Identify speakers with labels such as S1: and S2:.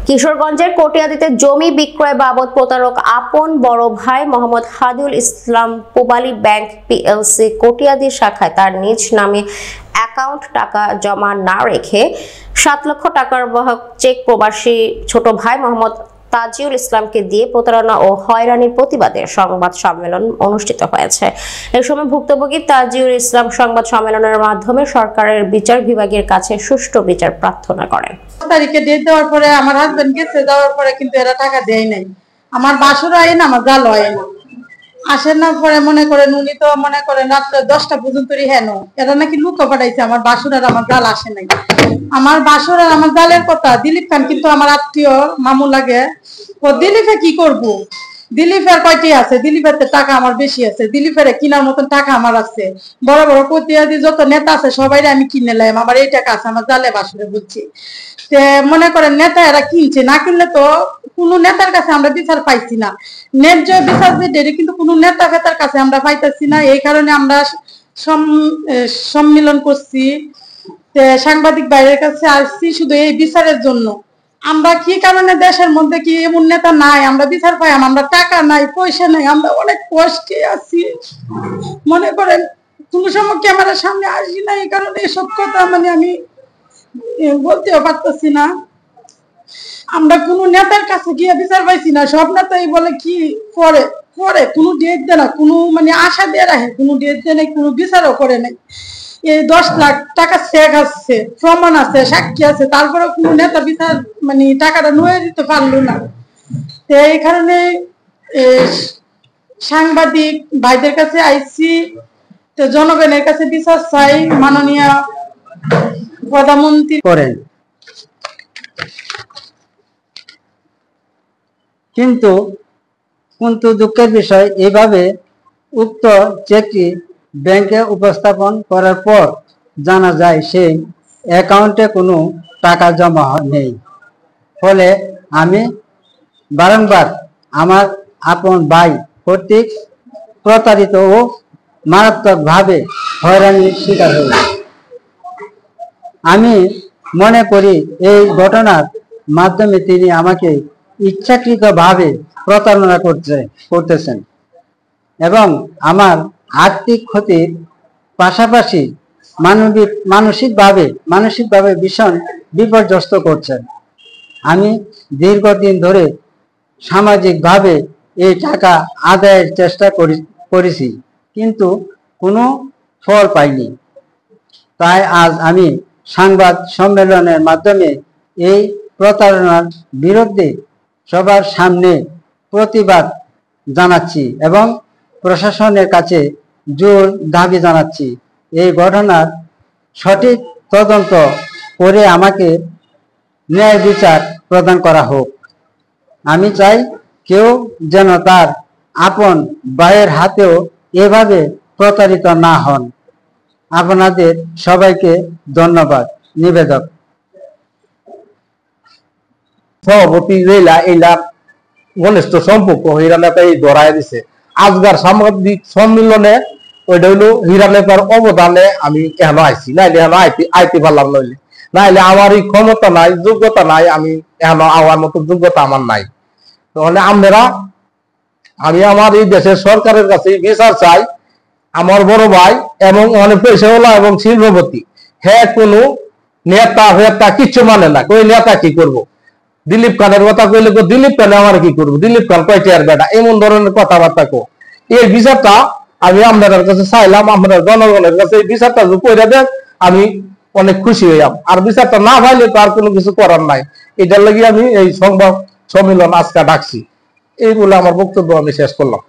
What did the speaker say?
S1: কিশোরগঞ্জের কটিয়াদীতে জমি বিক্রয় বাবদ প্রতারক আপন বড় ভাই মোহাম্মদ হাদিউল ইসলাম পূবালী ব্যাংক পিএলসি কটিয়াদী শাখায় তার নিজ নামে অ্যাকাউন্ট টাকা জমা না রেখে 7 লক্ষ টাকার বহক চেক প্রবাসী ছোট ভাই মোহাম্মদ তাজিউল ইসলামকে দিয়ে প্রতারণা ও হয়রানির প্রতিবাদে সংবাদ সম্মেলন অনুষ্ঠিত হয়েছে। এই সময় ভুক্তভোগী তাজিউল ইসলাম সংবাদ সম্মেলনের মাধ্যমে সরকারের বিচার বিভাগের কাছে সুষ্ঠু বিচার প্রার্থনা করেন।
S2: তারিখে ডেট দেওয়ার পরে আমার হাজবেন্ড গেছে, দেওয়ার পরে কিন্তু এরা টাকা দেয় নাই। আমার বাসুর আইন আমার জাল হয় না, আসেন না। পরে মনে করেন উনি তো মনে করেন রাত্রে 10টা পর্যন্ত হেন এরা নাকি লুকা পাঠাইছে। আমার বাসুর আর আমার জাল আসে নাই। আমার বাসুর আর আমার জালের কথা দিলীপ খান কিন্তু আমার আত্মীয় মামু লাগে। ও দিলীপে কি করব, দিলীপের কয়টি আছে, দিলীপের টাকা আমার বেশি আছে, দিলীপের কিনার মতন টাকা আমার আছে। বড় বড় কটিয়াদি যত নেতা আছে সবাই আমি কিনে লাইম, আমার এই টাকা আছে আমার জালে বাসুরে বুঝছি। মনে করেন নেতা এরা কিনছে, না কিনলে তো কোন নেতার কাছে আমরা বিচার পাইছি না। ন্যায্য বিচার যেটা কিন্তু কোন নেতা ফেতার কাছে আমরা পাইতেছি না। এই কারণে আমরা সম্মিলন করছি, সাংবাদিক বাইরের কাছে আসছি শুধু এই বিচারের জন্য। আমরা কি কারণে দেশের মধ্যে কি এমন নেতা নাই আমরা বিচার পাই, আমরা টাকা নাই পয়সা নাই, আমরা অনেক কষ্টে আছি। মনে করেন কোন সময় ক্যামেরার সামনে আসি না, এই কারণে এসব কথা আমি বলতেও পারতেছি না। আমরা কোন নেতার কাছে গিয়ে বিচার পাইছি না। সব নেতাই বলে কি করে করে কোনো ডেট দেয় না, কোনো আশা দিয়ে রাখে, কোনো ডেট দেয় নাই, কোনো বিচারও করে নাই। এই 10 লাখ টাকা চেক আছে, প্রমাণ আছে, সাক্ষী আছে, তারপরে কোনো নেতা বিচার টাকাটা নিয়ে দিতে পারলো না। এই কারণে সাংবাদিক ভাইদের কাছে আইছি, তো জনগণের কাছে বিচার চাই। মাননীয় প্রধানমন্ত্রী
S3: করেন, কিন্তু দুঃখের বিষয় এইভাবে উক্ত চেকটি ব্যাংকে উপস্থাপন করার পর জানা যায় সেই অ্যাকাউন্টে কোনো টাকা জমা নেই। ফলে আমি বারংবার আমার আপন ভাই কর্তৃক প্রতারিত ও মারাত্মকভাবে হয়রানির শিকার হই। আমি মনে করি এই ঘটনার মাধ্যমে তিনি আমাকে ইচ্ছাকৃতভাবে প্রতারণা করতেছেন এবং আমার আর্থিক ক্ষতির পাশাপাশি মানসিকভাবে ভীষণ বিপর্যস্ত করছেন। আমি দীর্ঘদিন ধরে সামাজিকভাবে এই টাকা আদায়ের চেষ্টা করেছি, কিন্তু কোনো ফল পাইনি। তাই আজ আমি সংবাদ সম্মেলনের মাধ্যমে এই প্রতারণার বিরুদ্ধে সবার সামনে প্রতিবাদ জানাচ্ছি এবং প্রশাসনের কাছে জোর দাবি জানাচ্ছি এই ঘটনার সঠিক তদন্ত করে আমাকে ন্যায় বিচার প্রদান করা হোক। আমি চাই কেউ যেন তার আপন ভাইয়ের হাতেও এভাবে প্রতারিত না হন। আপনাদের সবাইকে ধন্যবাদ। নিবেদক
S4: সভাপতি এইলা ঘনিষ্ঠ সম্পর্ক হীরা নেতা এই ধরাই দিছে। আজকার সাংবাদিক সম্মেলনে ওইটা হইলো হীরা নেতার অবদানে আমি কেন আইছি, নাইলে এখন আইতে পারলাম, নাইলে আমার এই ক্ষমতা নাই, যোগ্যতা নাই, আমি এখন আমার মতো যোগ্যতা আমার নাই। তাহলে আমি আমার এই দেশের সরকারের কাছে বিচার চাই। আমার বড় ভাই এবং অনেক পয়সাওয়ালা এবং শিল্পপতি, হ্যাঁ কোনো নেতা ফেতা কিচ্ছু মানে না। ওই নেতা কি করবো, দিলীপ খানের কথা কইলে দিলীপ খান আমার কি করবো, দিলীপ খান কয়টার বেটা, এমন ধরনের কথাবার্তা কো। এই বিচারটা আমি আপনাদের কাছে চাইলাম, আপনারা জনগণের কাছে এই বিচারটা করে দেন, আমি অনেক খুশি হইলাম। আর বিচারটা না পাইলে তো আর কোনো কিছু করার নাই। এটার লাগি আমি এই সংবাদ সম্মেলন আজকে ডাকছি। এই বলে আমার বক্তব্য আমি শেষ করলাম।